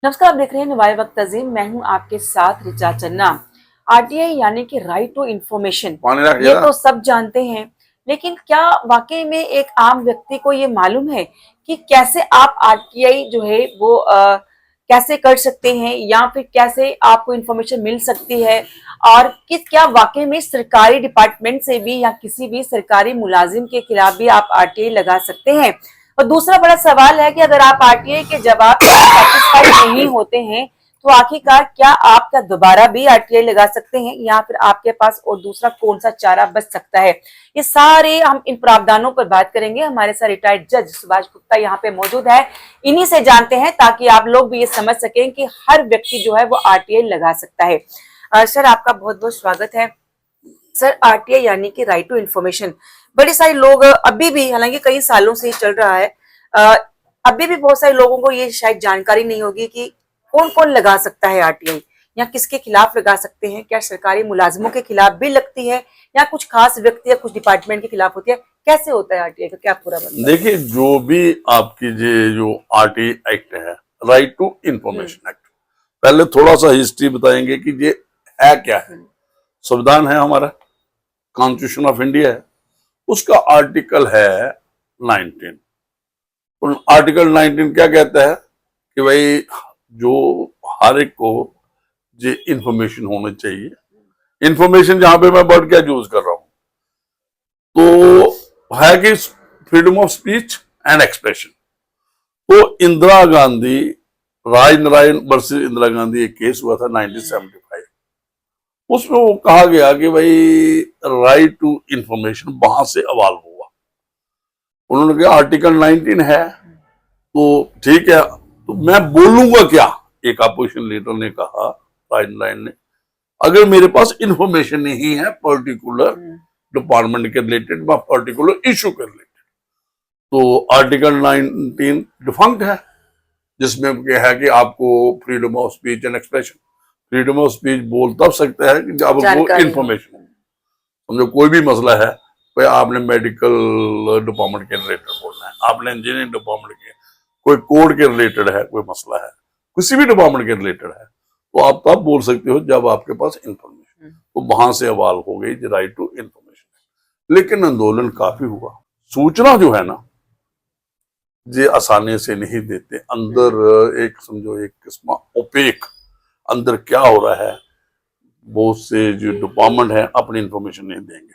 नमस्कार, आप देख रहे हैं नवाए वक्त अजीम। मैं हूं आपके साथ रिचा चन्ना। आरटीआई यानी कि राइट टू इंफॉर्मेशन, ये तो सब जानते हैं, लेकिन क्या वाकई में एक आम व्यक्ति को ये मालूम है कि कैसे आप आरटीआई जो है वो कैसे कर सकते हैं, या फिर कैसे आपको इंफॉर्मेशन मिल सकती है, और किस क्या वाकई में सरकारी डिपार्टमेंट से भी या किसी भी सरकारी मुलाजिम के खिलाफ भी आप आरटीआई लगा सकते हैं। और दूसरा बड़ा सवाल है कि अगर आप आरटीआई के जवाब से सेटिस्फाइड नहीं होते हैं तो आखिरकार क्या आप क्या दोबारा भी आरटीआई लगा सकते हैं, या फिर आपके पास और दूसरा कौन सा चारा बच सकता है। ये सारे हम इन प्रावधानों पर बात करेंगे। हमारे साथ रिटायर्ड जज सुभाष गुप्ता यहाँ पे मौजूद है। इन्हीं से जानते हैं ताकि आप लोग भी ये समझ सकें कि हर व्यक्ति जो है वो आरटीआई लगा सकता है। सर, आपका बहुत बहुत स्वागत है। सर, आरटीआई यानी कि राइट टू इंफॉर्मेशन, बड़े सारे लोग अभी भी, हालांकि कई सालों से ही चल रहा है, अ, अभी भी बहुत सारे लोगों को ये शायद जानकारी नहीं होगी कि कौन कौन लगा सकता है आरटीआई, या किसके खिलाफ लगा सकते हैं। क्या सरकारी मुलाजिमों के खिलाफ भी लगती है, या कुछ खास व्यक्ति या कुछ डिपार्टमेंट के खिलाफ होती है? कैसे होता है आरटीआई का, क्या पूरा मतलब? देखिए, जो भी आपकी जो आरटीआई एक्ट है, राइट टू इंफॉर्मेशन एक्ट, पहले थोड़ा सा हिस्ट्री बताएंगे कि ये है क्या है। संविधान है हमारा, कॉन्स्टिट्यूशन ऑफ इंडिया है, उसका आर्टिकल है 19। आर्टिकल 19 क्या कहता है कि भाई जो हर एक को जो इंफॉर्मेशन होनी चाहिए। इंफॉर्मेशन जहां पे मैं वर्ड क्या यूज कर रहा हूं, तो है कि freedom of speech and expression. तो इंदिरा गांधी, राज नारायण वर्सेस इंदिरा गांधी एक केस हुआ था 1975। उसमें वो कहा गया कि भाई राइट टू इंफॉर्मेशन वहां से अवाल्व हुआ। उन्होंने कहा आर्टिकल 19 है तो ठीक है, तो मैं बोलूंगा क्या। एक अपोजिशन लीडर ने कहा, राज नारायण ने, अगर मेरे पास इंफॉर्मेशन नहीं है पर्टिकुलर डिपार्टमेंट के रिलेटेड या पर्टिकुलर इशू के रिलेटेड, तो आर्टिकल 19 डिफंक्ट है, जिसमें क्या है कि आपको freedom of speech and expression. Freedom of speech बोल तब सकता है कि जब आपको इंफॉर्मेशन, समझो कोई भी मसला है, भाई आपने मेडिकल डिपार्टमेंट के रिलेटेड बोलना है, आपने इंजीनियरिंग डिपार्टमेंट के, कोई कोड के रिलेटेड है, कोई मसला है, किसी भी डिपार्टमेंट के रिलेटेड है, तो आप तब बोल सकते हो जब आपके पास इंफॉर्मेशन। तो वहां से अवाल हो गई राइट टू इंफॉर्मेशन। लेकिन आंदोलन काफी हुआ। सूचना जो है ना, ये आसानी से नहीं देते। अंदर एक समझो एक किस्म ओपेक, अंदर क्या हो रहा है, बहुत से जो डिपार्टमेंट है अपनी इंफॉर्मेशन नहीं देंगे।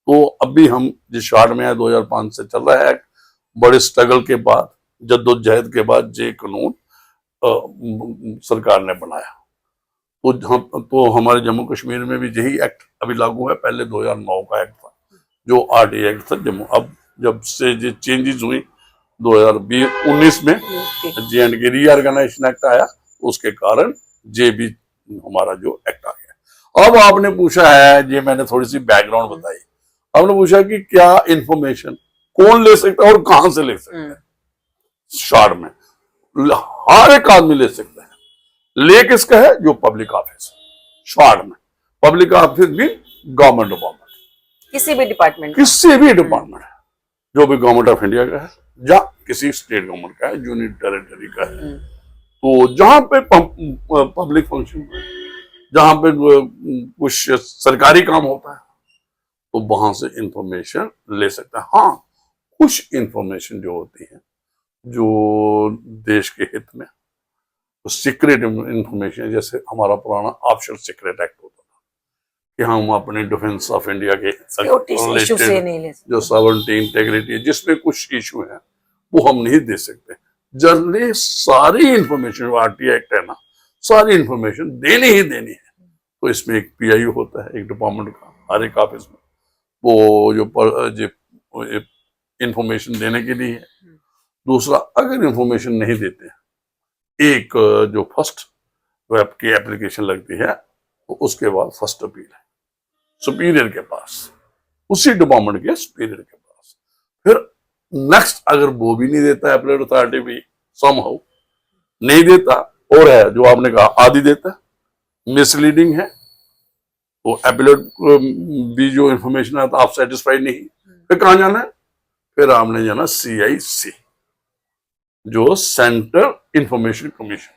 तो अभी हम जिस शार्ट में है 2005 से चल रहा है, बड़े स्ट्रगल के बाद, जद्दोजहद के बाद ये कानून सरकार ने बनाया। तो हमारे जम्मू कश्मीर में भी यही एक्ट अभी लागू है। पहले 2009 का एक्ट था जो आरटीआई एक्ट था जम्मू। अब जब से ये चेंजेस हुई 2019 में जे&के रीऑर्गेनाइजेशन एक्ट आया, उसके कारण जे भी हमारा जो एक्ट आ गया। अब आपने पूछा है, ये मैंने थोड़ी सी बैकग्राउंड बताई, आपने पूछा कि क्या इंफॉर्मेशन कौन ले सकता है और कहां से ले सकता है। शॉर्ट में हर एक आदमी ले सकता है। ले किसका है? जो पब्लिक ऑफिस। शॉर्ट में पब्लिक ऑफिस भी गवर्नमेंट डिपार्टमेंट, किसी भी डिपार्टमेंट, किसी भी डिपार्टमेंट है, जो भी गवर्नमेंट ऑफ इंडिया का है या किसी स्टेट गवर्नमेंट का है, यूनियन टेरिटरी का है। तो जहां पे पब्लिक फंक्शन, जहां पे कुछ सरकारी काम होता है, तो वहां से इंफॉर्मेशन ले सकता है। हाँ, कुछ इंफॉर्मेशन जो होती है जो देश के हित में, तो सीक्रेट इंफॉर्मेशन, जैसे हमारा पुराना ऑफिशियल सीक्रेट एक्ट होता था कि हम अपने डिफेंस ऑफ इंडिया के रिलेटेड जो सॉवरेनिटी इंटीग्रिटी, जिसमें कुछ इशू है, वो हम नहीं दे सकते। जनरली सारी इंफॉर्मेशन, आरटीआई एक्ट है ना, सारी इंफॉर्मेशन देनी ही देनी है। तो इसमें एक पीआईओ होता है, एक डिपार्टमेंट का, हर एक ऑफिस में, वो जो इंफॉर्मेशन देने के लिए है। दूसरा, अगर इंफॉर्मेशन नहीं देते हैं, एक जो फर्स्ट वेब की एप्लीकेशन लगती है, तो उसके बाद फर्स्ट अपील है सुपीरियर के पास, उसी डिपार्टमेंट के सुपीरियर के पास। फिर नेक्स्ट, अगर वो भी नहीं देता, एपीलेट अथॉरिटी भी समहाउ नहीं देता, और है जो आपने कहा आदि देता, मिसलीडिंग है, तो एपीलेट भी जो इंफॉर्मेशन है, तो आप सेटिस्फाइड नहीं, फिर कहां जाना है? फिर आपने जाना CIC, जो सेंट्रल इंफॉर्मेशन कमीशन।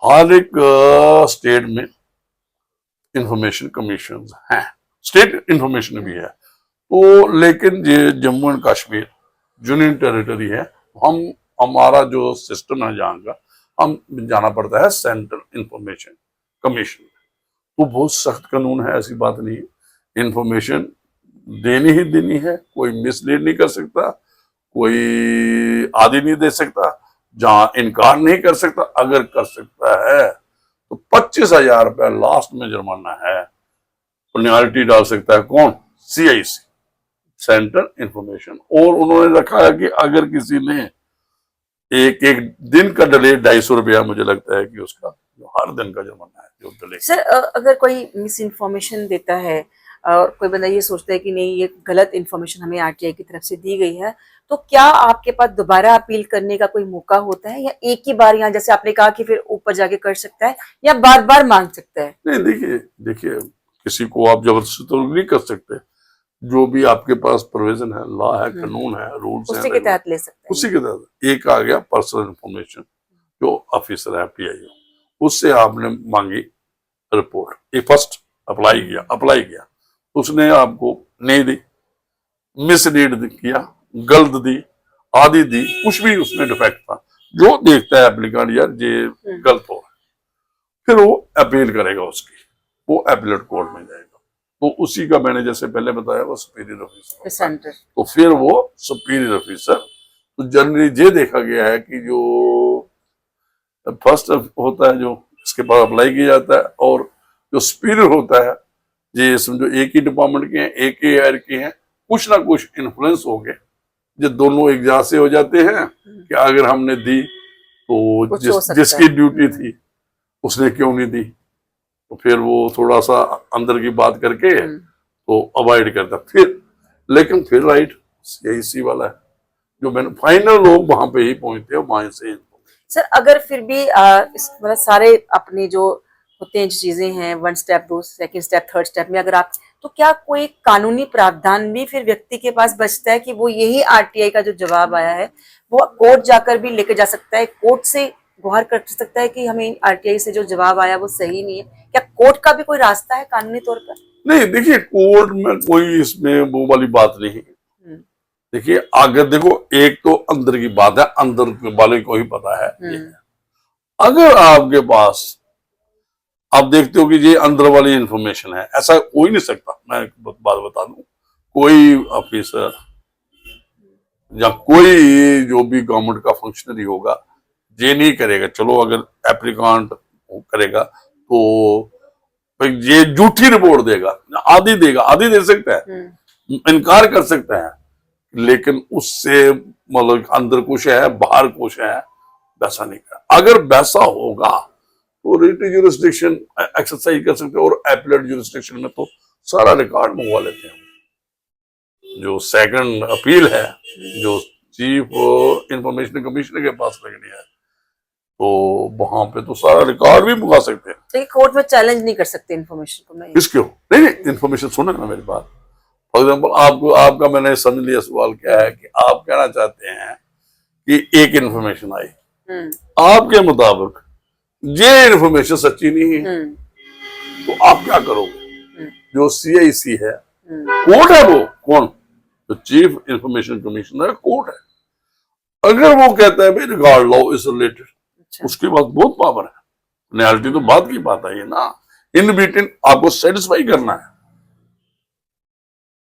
हर एक स्टेट में इंफॉर्मेशन कमीशन हैं, स्टेट इंफॉर्मेशन भी है। तो लेकिन ये Jammu and Kashmir union territory है, हमारा जो सिस्टम है जहाँ का, हम जाना पड़ता है सेंट्रल इंफॉर्मेशन कमीशन। तो बहुत सख्त कानून है, ऐसी बात नहीं है। इंफॉर्मेशन देनी ही देनी है, कोई मिसलीड नहीं कर सकता, कोई आदि नहीं दे सकता, जहां इनकार नहीं कर सकता। अगर कर सकता है तो 25,000 रुपया लास्ट में जुर्माना है, पेनल्टी डाल सकता है। कौन? CIC, central information. और उन्होंने रखा है कि अगर किसी ने एक दिन का डिले 250 रुपया, मुझे लगता है कि उसका हर दिन का जुर्माना है जो डिले। सर अगर कोई मिस इन्फॉर्मेशन देता है और कोई बंदा ये सोचता है कि नहीं ये गलत इन्फॉर्मेशन हमें RTI की तरफ से दी गई है, तो क्या आपके पास दोबारा अपील करने का कोई मौका होता है, या एक ही बार यहाँ जैसे आपने कहा कि फिर ऊपर जाके कर सकता है, या बार बार मांग सकता है? नहीं, देखिए किसी को आप जबरदस्ती तो नहीं कर सकते। जो भी आपके पास प्रोविजन है, लॉ है, कानून है, रूल्स है, उसी के तहत ले सकते हैं। उसी के तहत। एक आ गया पर्सनल इंफॉर्मेशन, जो ऑफिसर है PIO, उससे आपने मांगी रिपोर्ट, ये फर्स्ट अप्लाई किया, उसने आपको नहीं दी, मिसलीड किया, गलत दी, आदि दी, कुछ भी उसमें डिफेक्ट था, जो देखता है एप्लीकेंट यार ये गलत हो रहा है, फिर वो अपील करेगा उसकी, वो एपीलेट कोर्ट में जाएगा। तो उसी का मैंने जैसे पहले बताया वो सुपीरियर ऑफिसर, तो फिर वो सुपीरियर ऑफिसर, तो जनरली ये देखा गया है कि जो फर्स्ट होता है जो इसके बाद अप्लाई किया जाता है, और जो सुपीरियर होता है, ये समझो एक ही डिपार्टमेंट के हैं, एक ही एयर के हैं, कुछ ना कुछ इन्फ्लुएंस हो गए, जो दोनों एक जहाँ से हो जाते हैं कि अगर हमने दी तो जिसकी ड्यूटी थी उसने क्यों नहीं दी, तो फिर वो थोड़ा सा अंदर की बात करके तो अवॉइड करता फिर। लेकिन फिर राइट CIC वाला है, जो मैंने फाइनल लोग वहां पे ही पहुंचते हैं, वहां से। सर अगर फिर भी मतलब सारे अपने जो होते हैं जो चीजें हैं, 1 step 2 second step 3rd step में अगर आप, तो क्या कोई कानूनी प्रावधान भी फिर व्यक्ति के पास बचता है कि वो यही RTI का जो जवाब आया है वो कोर्ट जाकर भी लेके जा सकता है, कोर्ट से गुहार कर सकता है कि हमें RTI से जो जवाब आया वो सही नहीं है? क्या कोर्ट का भी कोई रास्ता है कानूनी तौर पर? नहीं, देखिए कोर्ट में कोई इसमें वो वाली बात नहीं है। देखिए अगर देखो, एक तो अंदर की बात है, अंदर वाले को ही पता है। अगर आपके पास आप देखते हो कि ये अंदर वाली इंफॉर्मेशन है, ऐसा हो ही नहीं सकता। मैं एक बात बता दूं, कोई ऑफिसर या कोई जो भी गवर्नमेंट का फंक्शनरी होगा ये नहीं करेगा। चलो अगर एप्लीकेंट करेगा तो ये झूठी रिपोर्ट देगा, आदि दे सकता है, इनकार कर सकता है, लेकिन उससे मतलब अंदर कुछ है बाहर कुछ है, वैसा नहीं कर। अगर वैसा होगा तो रिट ज्यूरिसडिक्शन एक्सरसाइज कर सकते हैं, और एपीलेट ज्यूरिसडिक्शन में तो सारा रिकॉर्ड मंगवा लेते हैं। जो सेकंड अपील है जो चीफ इंफॉर्मेशन कमिश्नर के पास लगनी है, तो वहां पे तो सारा रिकॉर्ड भी मंगा सकते हैं। तो कोर्ट में चैलेंज नहीं कर सकते इन्फॉर्मेशन को? मैं किसको नहीं, इन्फॉर्मेशन सुने ना मेरी बात। फॉर एग्जाम्पल आपका मैंने समझ लिया सवाल क्या है, कि आप कहना चाहते हैं कि एक इन्फॉर्मेशन आई, आपके मुताबिक ये इन्फॉर्मेशन सच्ची नहीं है, तो आप क्या करोगे? जो CIC है, कोर्ट है, वो कौन? तो चीफ इंफॉर्मेशन कमिश्नर कोर्ट है। अगर वो कहता है भाई रिकॉर्ड लॉ इज रिलेटेड, उसके पास बहुत पावर है। पेनल्टी तो बात की बात है ना, इन बिटवीन आपको सेटिस्फाई करना है।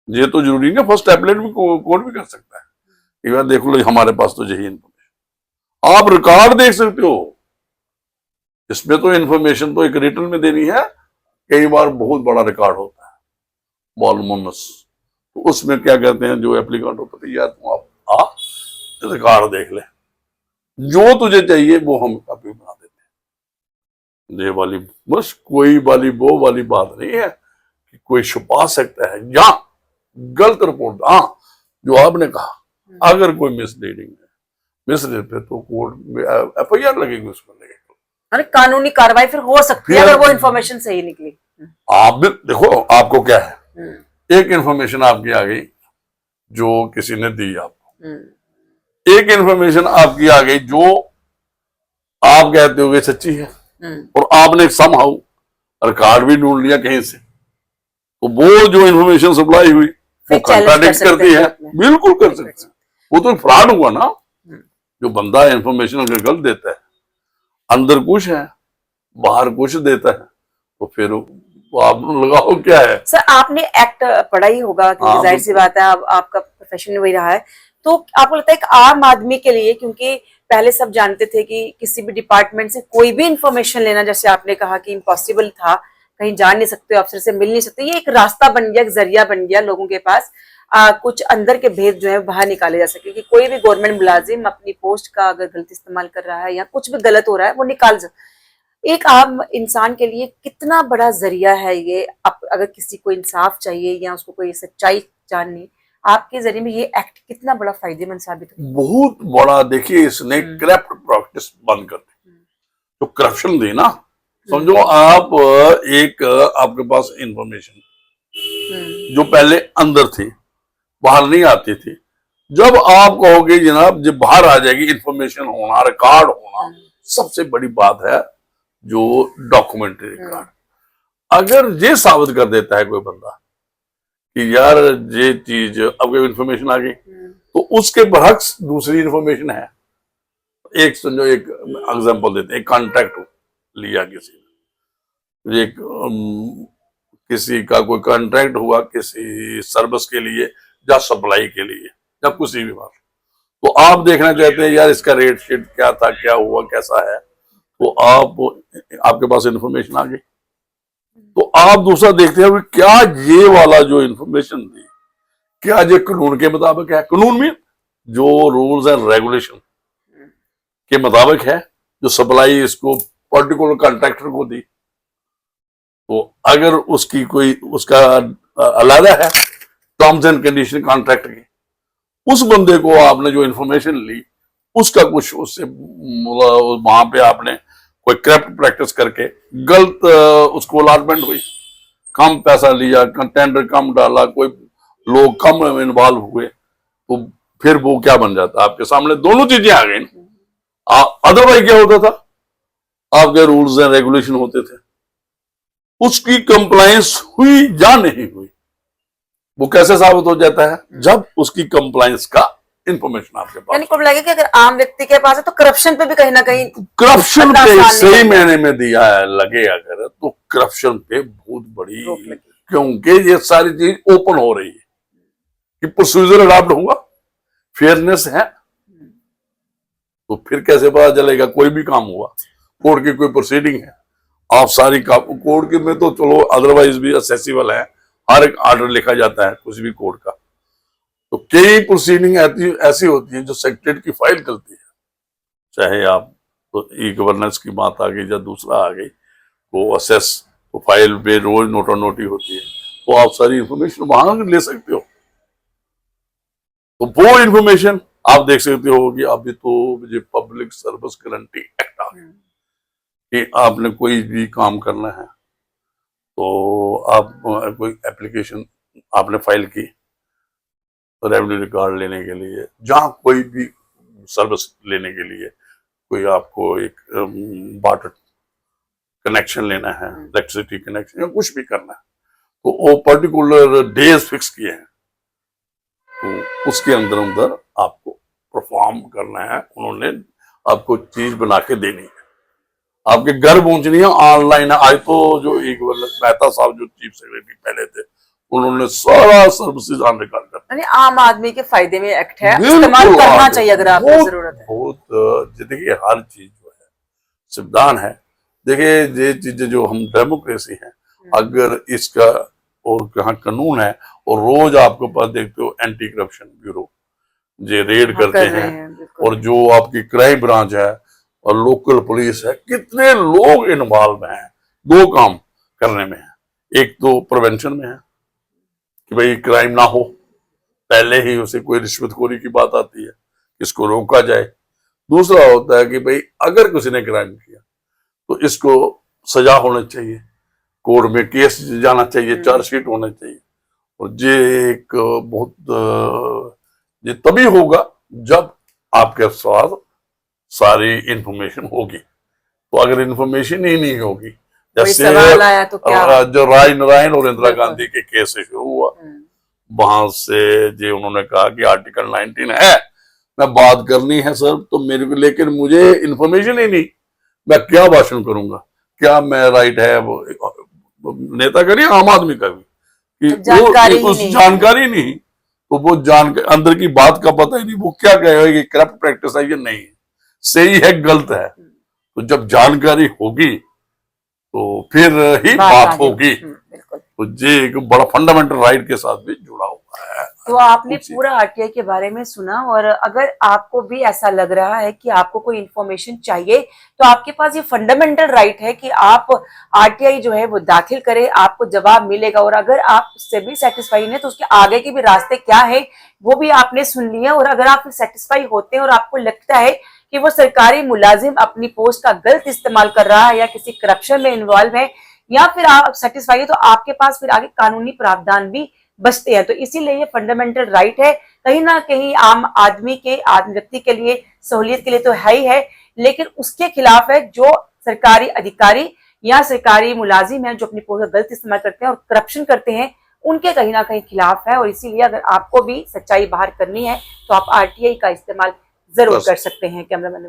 ये तो जरूरी नहीं, फर्स्ट एपीलेट भी कोर्ट भी कर सकता है। एक बार देख लो, हमारे पास तो यही इन्फॉर्मेशन, आप रिकॉर्ड देख सकते हो। इसमें तो इन्फॉर्मेशन तो एक रिटर्न में देनी है, कई बार बहुत बड़ा रिकॉर्ड होता है वॉल्यूमनस, तो उसमें क्या कहते हैं जो एप्लीकेंट होता है, यार तुम आप रिकॉर्ड देख ले, जो तुझे चाहिए वो हम कॉपी बना देते हैं। ये वाली बस कोई वाली वो वाली बात नहीं है कि कोई छुपा सकता है या गलत रिपोर्ट। हाँ, जो आपने कहा, अगर कोई मिसलीडिंग है, मिसलीड पे तो कोर्ट में FIR लगेगी, उसमें लगेगी, कानूनी कार्रवाई फिर हो सकती है अगर वो इन्फॉर्मेशन सही निकली। आप भी देखो, आपको क्या है, एक इन्फॉर्मेशन आपकी आ गई जो किसी ने दी आपको, एक इन्फॉर्मेशन आपकी आ गई जो आप कहते हो सच्ची है, और आपने समहाउ रिकॉर्ड भी ढूंढ लिया कहीं से, तो वो जो इन्फॉर्मेशन सप्लाई हुई वो कंट्राडिक्ट करती है। बिल्कुल कर सकते हैं, वो तो फ्रॉड हुआ ना। जो बंदा इन्फॉर्मेशन अगर गलत देता है, अंदर कुछ है बाहर कुछ देता है, तो फिर वो आप लगाओ क्या है। सर आपने एक्ट पढ़ा ही होगा, क्योंकि जाहिर सी बात है आपका प्रोफेशन वही रहा है, तो आपको लगता है एक आम आदमी के लिए, क्योंकि पहले सब जानते थे कि किसी भी डिपार्टमेंट से कोई भी इंफॉर्मेशन लेना, जैसे आपने कहा कि इम्पॉसिबल था, कहीं जा नहीं सकते, अफसर से मिल नहीं सकते, ये एक रास्ता बन गया, एक जरिया बन गया लोगों के पास कुछ अंदर के भेद जो है बाहर निकाले जा सके, कि कोई भी गवर्नमेंट मुलाजिम अपनी पोस्ट का अगर गलत इस्तेमाल कर रहा है या कुछ भी गलत हो रहा है वो निकाल सकते। एक आम इंसान के लिए कितना बड़ा जरिया है ये, अगर किसी को इंसाफ चाहिए या उसको कोई सच्चाई जाननी, आपके जरिए में ये एक्ट कितना बड़ा फायदेमंद साबित हो? बहुत बड़ा। देखिए इसने करप्ट प्रैक्टिस बंद कर दी, तो करप्शन दी ना। समझो आप एक आपके पास इंफॉर्मेशन जो पहले अंदर थी बाहर नहीं आती थी, जब आप कहोगे जनाब जब बाहर आ जाएगी इंफॉर्मेशन होना, रिकॉर्ड होना, सबसे बड़ी बात है जो डॉक्यूमेंट्री रिकॉर्ड। अगर ये साबित कर देता है कोई बंदा कि यार ये चीज अब इंफॉर्मेशन आ गई, तो उसके बरक्स दूसरी इंफॉर्मेशन है। एक समझो एक एग्जांपल देते हैं, एक कॉन्ट्रैक्ट लिया किसी ने, एक किसी का कोई कॉन्ट्रैक्ट हुआ किसी सर्विस के लिए या सप्लाई के लिए या किसी भी बात, तो आप देखना चाहते हैं यार इसका रेट शीट क्या था, क्या हुआ, कैसा है, तो आपके पास इंफॉर्मेशन आ गई, तो आप दूसरा देखते हैं क्या ये वाला जो इंफॉर्मेशन दी क्या ये कानून के मुताबिक है। कानून में जो रूल्स एंड रेगुलेशन के मुताबिक है, जो सप्लाई इसको पर्टिकुलर कॉन्ट्रैक्टर को दी, तो अगर उसकी कोई उसका अलग है टर्म्स एंड कंडीशन कॉन्ट्रैक्ट की, उस बंदे को आपने जो इंफॉर्मेशन ली उसका कुछ उससे वहां पे आपने कोई करप्ट प्रैक्टिस करके गलत उसको अलॉटमेंट हुई, कम पैसा लिया, टेंडर कम डाला, कोई लोग कम इन्वॉल्व हुए, तो फिर वो क्या बन जाता है आपके सामने दोनों चीजें आ गई। अदरवाइज क्या होता था, आपके रूल्स एंड रेगुलेशन होते थे, उसकी कंप्लायंस हुई या नहीं हुई वो कैसे साबित हो जाता है, जब उसकी कंप्लायंस का इंफॉर्मेशन आपके पास। यानी को लगे कि अगर आम व्यक्ति के पास है तो करप्शन पे भी कहीं ना कहीं, करप्शन पे सही मैंने में दिया है लगे अगर, तो करप्शन पे बहुत बड़ी, क्योंकि ये सारी चीज ओपन हो रही है कि प्रोसीजर अडॉप्ट हुआ, फेयरनेस है, तो फिर कैसे पता चलेगा कोई भी काम हुआ, कोर्ट की कोई प्रोसीडिंग है, आप सारी कोर्ट के में तो चलो अदरवाइज भी असेसिबल है, हर एक ऑर्डर लिखा जाता है कुछ भी कोर्ट का, तो कई प्रोसीडिंग ऐसी होती है जो सेक्रेटरीट की फाइल चलती है, चाहे आप तो ई गवर्नेंस की बात आ गई या दूसरा आ गई, वो असेस तो फाइल पे रोज नोटा नोटी होती है, तो आप सारी इंफॉर्मेशन वहां ले सकते हो। तो वो इंफॉर्मेशन आप देख सकते हो कि अभी तो मुझे पब्लिक सर्विस गारंटी एक्ट आ गया कि आपने कोई भी काम करना है तो आप कोई एप्लीकेशन आपने फाइल की रेवेन्यू रिकॉर्ड लेने के लिए, जहां कोई भी सर्विस लेने के लिए, कोई आपको एक वाटर कनेक्शन लेना है, इलेक्ट्रिसिटी कनेक्शन या कुछ भी करना है, तो वो पर्टिकुलर डेज फिक्स किए हैं, तो उसके अंदर अंदर आपको परफॉर्म करना है, उन्होंने आपको चीज बना के देनी है, आपके घर पहुंचनी है, ऑनलाइन है। आज तो जो एक मेहता साहब जो चीफ सेक्रेटरी पहले थे, उन्होंने सारा सर्विसेज ऑन रिकॉर्ड कर, आम आदमी के फायदे में एक्ट है, इस्तेमाल करना चाहिए अगर आपको जरूरत है। बहुत देखिए हर चीज जो है संविधान है, देखिए ये चीजें जो हम डेमोक्रेसी है, अगर इसका और यहाँ कानून है, और रोज आपके पास देखते हो एंटी करप्शन ब्यूरो जो रेड करते हैं, और जो आपकी क्राइम ब्रांच है और लोकल पुलिस है, कितने लोग इन्वॉल्व हैं दो काम करने में है। एक तो प्रिवेंशन में है कि भाई क्राइम ना हो, पहले ही उसे कोई रिश्वतखोरी की बात आती है, इसको रोका जाए। दूसरा होता है कि भाई अगर किसी ने क्राइम किया तो इसको सजा होनी चाहिए, कोर्ट में केस जाना चाहिए, चार्जशीट होना चाहिए, और ये एक बहुत ये तभी होगा जब आपके पास सारी इंफॉर्मेशन होगी तो अगर इंफॉर्मेशन ही नहीं होगी, कोई जैसे सवाल आया तो क्या? जो राय नारायण और इंदिरा बिल्कुल। गांधी के केस से शुरू हुआ, वहां से जो उन्होंने कहा कि आर्टिकल 19 है, मैं बात करनी है सर, तो मेरे को, लेकिन मुझे इंफॉर्मेशन ही नहीं, मैं क्या भाषण करूंगा, क्या मैं राइट है वो नेता का नहीं, आम आदमी का भी, कि जानकारी वो ही उस नहीं है। जानकारी नहीं, तो वो अंदर की बात का पता ही नहीं, वो क्या कहेगा कि करप्ट प्रैक्टिस है या नहीं, सही है गलत है। तो जब जानकारी होगी तो फिर ही बात आगे होगी। बिल्कुल। तो ये एक बड़ा फंडामेंटल राइट के साथ भी जुड़ा हुआ है। तो आपने पूरा आरटीआई के बारे में सुना, और अगर आपको भी ऐसा लग रहा है कि आपको कोई इंफॉर्मेशन चाहिए, तो आपके पास ये फंडामेंटल राइट है कि आप आरटीआई जो है वो दाखिल करें, आपको जवाब मिलेगा। और अगर आप उससे भी सेटिस्फाई हैं तो उसके आगे के भी रास्ते क्या है वो भी आपने सुन लिया। और अगर आप सेटिस्फाई होते हैं और आपको लगता है कि वो सरकारी मुलाजिम अपनी पोस्ट का गलत इस्तेमाल कर रहा है या किसी करप्शन में इन्वॉल्व है, या फिर आप सेटिस्फाई है, तो आपके पास फिर आगे कानूनी प्रावधान भी बचते हैं। तो इसीलिए ये फंडामेंटल राइट है, कहीं ना कहीं आम आदमी के, आम व्यक्ति के लिए, सहूलियत के लिए तो है ही है, लेकिन उसके खिलाफ है जो सरकारी अधिकारी या सरकारी मुलाजिम है जो अपनी पोस्ट का गलत इस्तेमाल करते हैं और करप्शन करते हैं, उनके कहीं ना कहीं खिलाफ है। और इसीलिए अगर आपको भी सच्चाई बाहर करनी है तो आप आरटीआई का इस्तेमाल जरूर कर सकते हैं। कैमरामैन